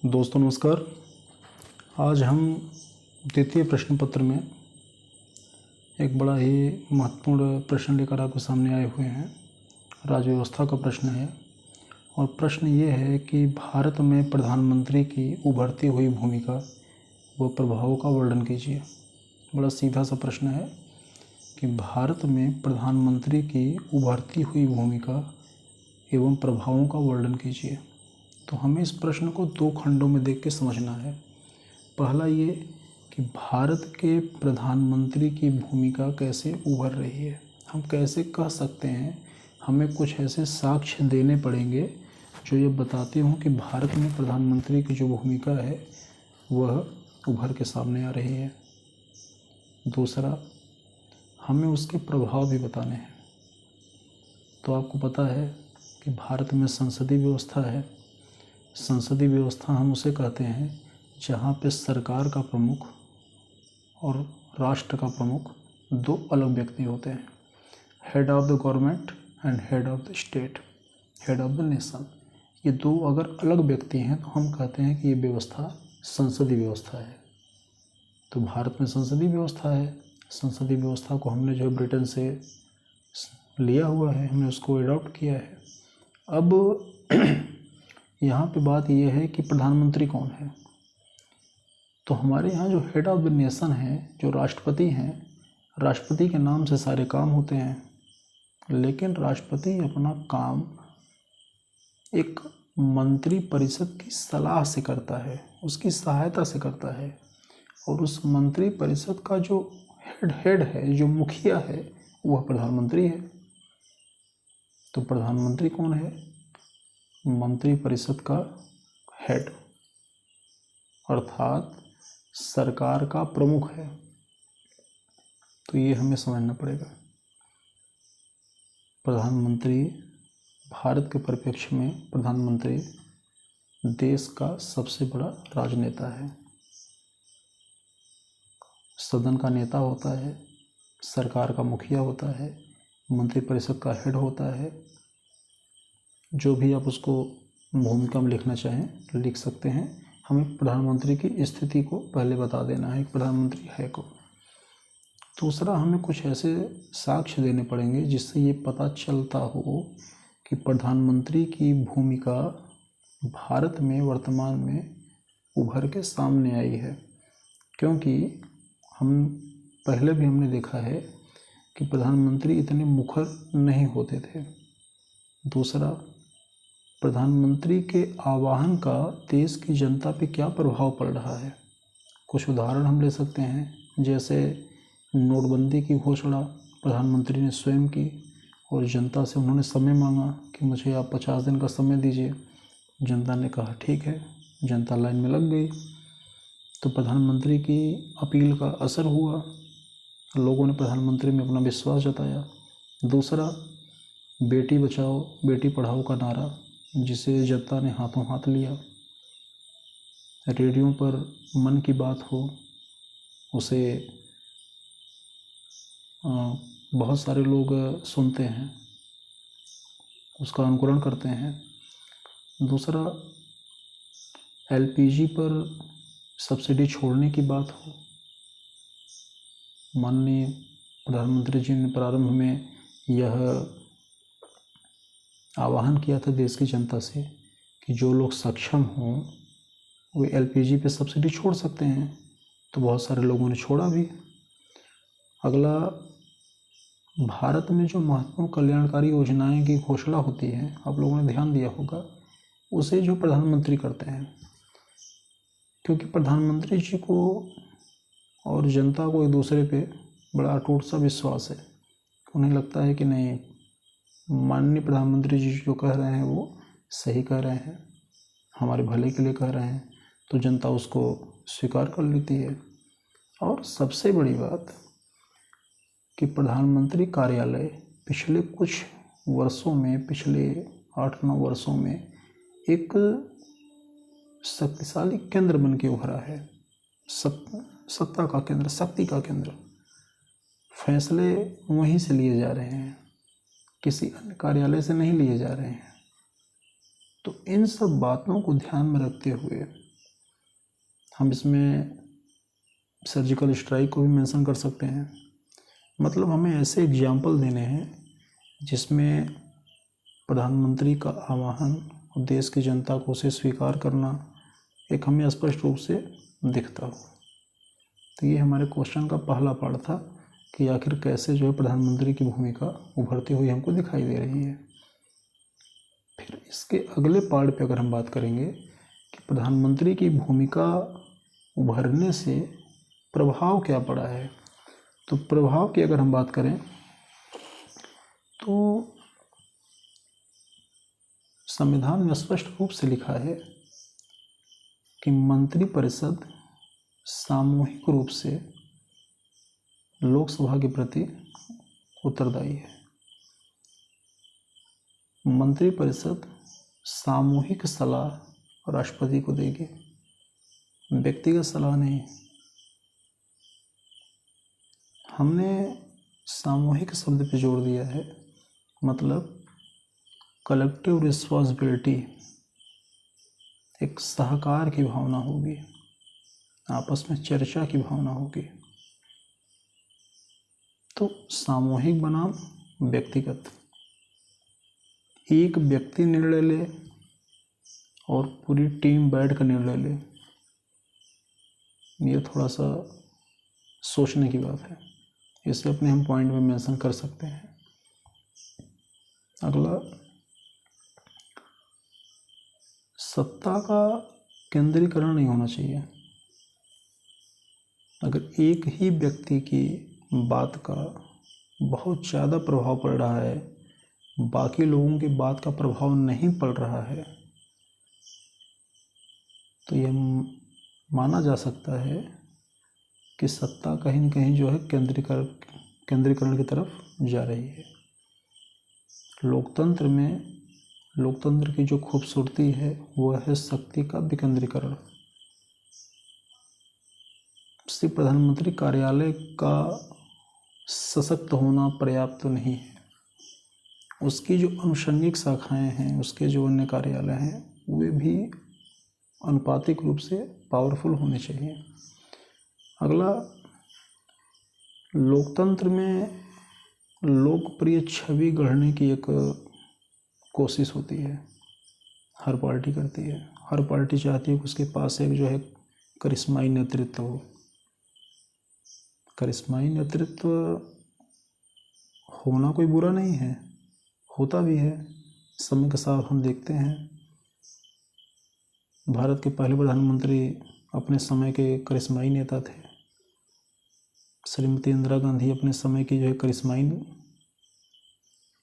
दोस्तों नमस्कार। आज हम द्वितीय प्रश्न पत्र में एक बड़ा ही महत्वपूर्ण प्रश्न लेकर आपके सामने आए हुए हैं। राज्य व्यवस्था का प्रश्न है और प्रश्न ये है कि भारत में प्रधानमंत्री की उभरती हुई भूमिका व प्रभावों का वर्णन कीजिए। बड़ा सीधा सा प्रश्न है कि भारत में प्रधानमंत्री की उभरती हुई भूमिका एवं प्रभावों का वर्णन कीजिए। तो हमें इस प्रश्न को दो खंडों में देख के समझना है। पहला ये कि भारत के प्रधानमंत्री की भूमिका कैसे उभर रही है, हम कैसे कह सकते हैं, हमें कुछ ऐसे साक्ष्य देने पड़ेंगे जो ये बताते हों कि भारत में प्रधानमंत्री की जो भूमिका है वह उभर के सामने आ रही है। दूसरा, हमें उसके प्रभाव भी बताने हैं। तो आपको पता है कि भारत में संसदीय व्यवस्था है। संसदीय व्यवस्था हम उसे कहते हैं जहाँ पे सरकार का प्रमुख और राष्ट्र का प्रमुख दो अलग व्यक्ति होते हैं। Head of the government and head of the state, head of the nation. ये दो अगर अलग व्यक्ति हैं तो हम कहते हैं कि ये व्यवस्था संसदीय व्यवस्था है। तो भारत में संसदीय व्यवस्था है। संसदीय व्यवस्था को हमने जो ब्रिटेन से लिया हुआ है, हमने उसको एडॉप्ट किया है। अब यहाँ पे बात यह है कि प्रधानमंत्री कौन है। तो हमारे यहाँ जो हेड ऑफ द नेशन है, जो राष्ट्रपति हैं, राष्ट्रपति के नाम से सारे काम होते हैं, लेकिन राष्ट्रपति अपना काम एक मंत्री परिषद की सलाह से करता है, उसकी सहायता से करता है। और उस मंत्री परिषद का जो हेड है, जो मुखिया है, वह प्रधानमंत्री है। तो प्रधानमंत्री कौन है? मंत्री परिषद का हेड, अर्थात सरकार का प्रमुख है। तो ये हमें समझना पड़ेगा। प्रधानमंत्री, भारत के परिप्रेक्ष्य में प्रधानमंत्री देश का सबसे बड़ा राजनेता है। सदन का नेता होता है, सरकार का मुखिया होता है, मंत्री परिषद का हेड होता है। जो भी आप उसको भूमिका में लिखना चाहें लिख सकते हैं। हमें प्रधानमंत्री की स्थिति को पहले बता देना है, प्रधानमंत्री है को। दूसरा, हमें कुछ ऐसे साक्ष्य देने पड़ेंगे जिससे ये पता चलता हो कि प्रधानमंत्री की भूमिका भारत में वर्तमान में उभर के सामने आई है। क्योंकि हमने देखा है कि प्रधानमंत्री इतने मुखर नहीं होते थे। दूसरा, प्रधानमंत्री के आह्वान का देश की जनता पे क्या प्रभाव पड़ रहा है। कुछ उदाहरण हम ले सकते हैं, जैसे नोटबंदी की घोषणा प्रधानमंत्री ने स्वयं की और जनता से उन्होंने समय मांगा कि मुझे आप 50 दिन का समय दीजिए। जनता ने कहा ठीक है, जनता लाइन में लग गई। तो प्रधानमंत्री की अपील का असर हुआ, लोगों ने प्रधानमंत्री में अपना विश्वास जताया। दूसरा, बेटी बचाओ बेटी पढ़ाओ का नारा, जिसे जनता ने हाथों हाथ लिया। रेडियो पर मन की बात हो, उसे बहुत सारे लोग सुनते हैं, उसका अनुकरण करते हैं। दूसरा, एलपीजी पर सब्सिडी छोड़ने की बात हो, माननीय प्रधानमंत्री जी ने प्रारंभ में यह आह्वान किया था देश की जनता से कि जो लोग सक्षम हों वे एलपीजी पे सब्सिडी छोड़ सकते हैं। तो बहुत सारे लोगों ने छोड़ा भी। अगला, भारत में जो महत्वपूर्ण कल्याणकारी योजनाएं की घोषणा होती है, आप लोगों ने ध्यान दिया होगा, उसे जो प्रधानमंत्री करते हैं। क्योंकि प्रधानमंत्री जी को और जनता को एक दूसरे पे बड़ा अटूट सा विश्वास है। उन्हें लगता है कि नहीं, माननीय प्रधानमंत्री जी जो कह रहे हैं वो सही कह रहे हैं, हमारे भले के लिए कह रहे हैं, तो जनता उसको स्वीकार कर लेती है। और सबसे बड़ी बात कि प्रधानमंत्री कार्यालय पिछले कुछ वर्षों में, पिछले 8-9 वर्षों में एक शक्तिशाली केंद्र बन के उभरा है। सत्ता का केंद्र, शक्ति का केंद्र। फैसले वहीं से लिए जा रहे हैं, किसी अन्य कार्यालय से नहीं लिए जा रहे हैं। तो इन सब बातों को ध्यान में रखते हुए हम इसमें सर्जिकल स्ट्राइक को भी मेंशन कर सकते हैं। मतलब हमें ऐसे एग्जाम्पल देने हैं जिसमें प्रधानमंत्री का आह्वान और देश की जनता को उसे स्वीकार करना एक हमें स्पष्ट रूप से दिखता हो। तो ये हमारे क्वेश्चन का पहला पार्ट था कि आखिर कैसे जो है प्रधानमंत्री की भूमिका उभरती हुई हमको दिखाई दे रही है। फिर इसके अगले पार्ट पे अगर हम बात करेंगे कि प्रधानमंत्री की भूमिका उभरने से प्रभाव क्या पड़ा है, तो प्रभाव की अगर हम बात करें तो संविधान में स्पष्ट रूप से लिखा है कि मंत्रिपरिषद सामूहिक रूप से लोकसभा के प्रति उत्तरदायी है। मंत्रिपरिषद सामूहिक सलाह राष्ट्रपति को देगी, व्यक्तिगत सलाह नहीं। हमने सामूहिक शब्द पे जोर दिया है, मतलब कलेक्टिव रिस्पॉन्सिबिलिटी, एक सहकार की भावना होगी, आपस में चर्चा की भावना होगी। तो सामूहिक बनाम व्यक्तिगत, एक व्यक्ति निर्णय ले और पूरी टीम बैठ कर निर्णय ले, ये थोड़ा सा सोचने की बात है। इसे अपने हम पॉइंट में मेंशन कर सकते हैं। अगला, सत्ता का केंद्रीकरण नहीं होना चाहिए। अगर एक ही व्यक्ति की बात का बहुत ज़्यादा प्रभाव पड़ रहा है, बाकी लोगों की बात का प्रभाव नहीं पड़ रहा है, तो यह माना जा सकता है कि सत्ता कहीं न कहीं जो है केंद्रीकरण की तरफ जा रही है। लोकतंत्र में लोकतंत्र की जो खूबसूरती है वह है शक्ति का विकेंद्रीकरण। सिर्फ प्रधानमंत्री कार्यालय का सशक्त होना पर्याप्त तो नहीं है, उसकी जो अनुषंगिक शाखाएं हैं, उसके जो अन्य कार्यालय हैं, वे भी अनुपातिक रूप से पावरफुल होने चाहिए। अगला, लोकतंत्र में लोकप्रिय छवि गढ़ने की एक कोशिश होती है, हर पार्टी करती है। हर पार्टी चाहती है कि उसके पास एक जो है करिश्माई नेतृत्व हो। करिश्माई नेतृत्व होना कोई बुरा नहीं है, होता भी है। समय के साथ हम देखते हैं भारत के पहले प्रधानमंत्री अपने समय के करिश्माई नेता थे। श्रीमती इंदिरा गांधी अपने समय की जो है करिश्माई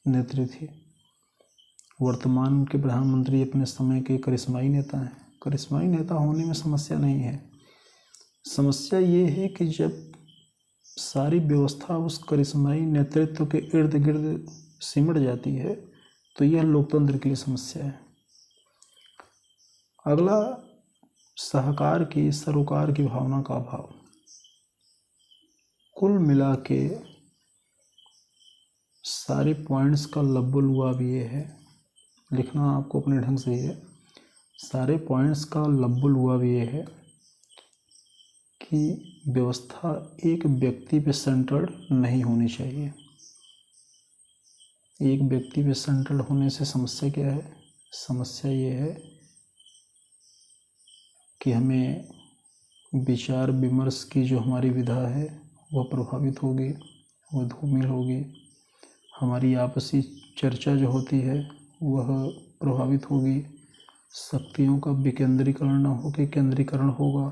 नेत्री थी। वर्तमान के प्रधानमंत्री अपने समय के करिश्माई नेता हैं। करिश्माई नेता होने में समस्या नहीं है, समस्या ये है कि जब सारी व्यवस्था उस करिश्माई नेतृत्व के इर्द गिर्द सिमट जाती है तो यह लोकतंत्र के लिए समस्या है। अगला, सहकार की, सरोकार की भावना का अभाव। कुल मिला के सारे पॉइंट्स का लब्बुलुआब ये है, लिखना आपको अपने ढंग से है। सारे पॉइंट्स का लब्बुलुआब ये है कि व्यवस्था एक व्यक्ति पे सेंटर्ड नहीं होनी चाहिए। एक व्यक्ति पे सेंटर्ड होने से समस्या क्या है? समस्या ये है कि हमें विचार विमर्श की जो हमारी विधा है वह प्रभावित होगी, वह धूमिल होगी। हमारी आपसी चर्चा जो होती है वह प्रभावित होगी। शक्तियों का विकेंद्रीकरण न होकर केंद्रीकरण होगा।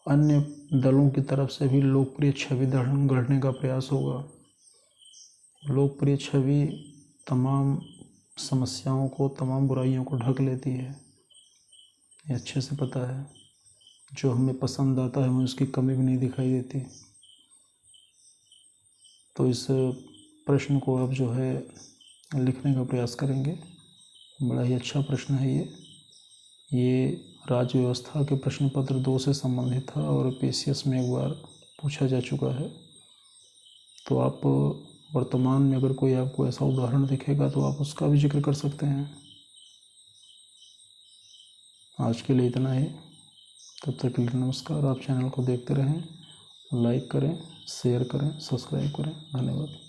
अन्य दलों की तरफ से भी लोकप्रिय छवि गढ़ने का प्रयास होगा। लोकप्रिय छवि तमाम समस्याओं को, तमाम बुराइयों को ढक लेती है, ये अच्छे से पता है। जो हमें पसंद आता है हमें उसकी कमी भी नहीं दिखाई देती। तो इस प्रश्न को अब जो है लिखने का प्रयास करेंगे। बड़ा ही अच्छा प्रश्न है ये राज्य व्यवस्था के प्रश्न पत्र 2 से संबंधित था और पीसीएस में एक बार पूछा जा चुका है। तो आप वर्तमान में अगर कोई आपको ऐसा उदाहरण दिखेगा तो आप उसका भी जिक्र कर सकते हैं। आज के लिए इतना ही। तब तक के लिए नमस्कार। आप चैनल को देखते रहें, लाइक करें, शेयर करें, सब्सक्राइब करें। धन्यवाद।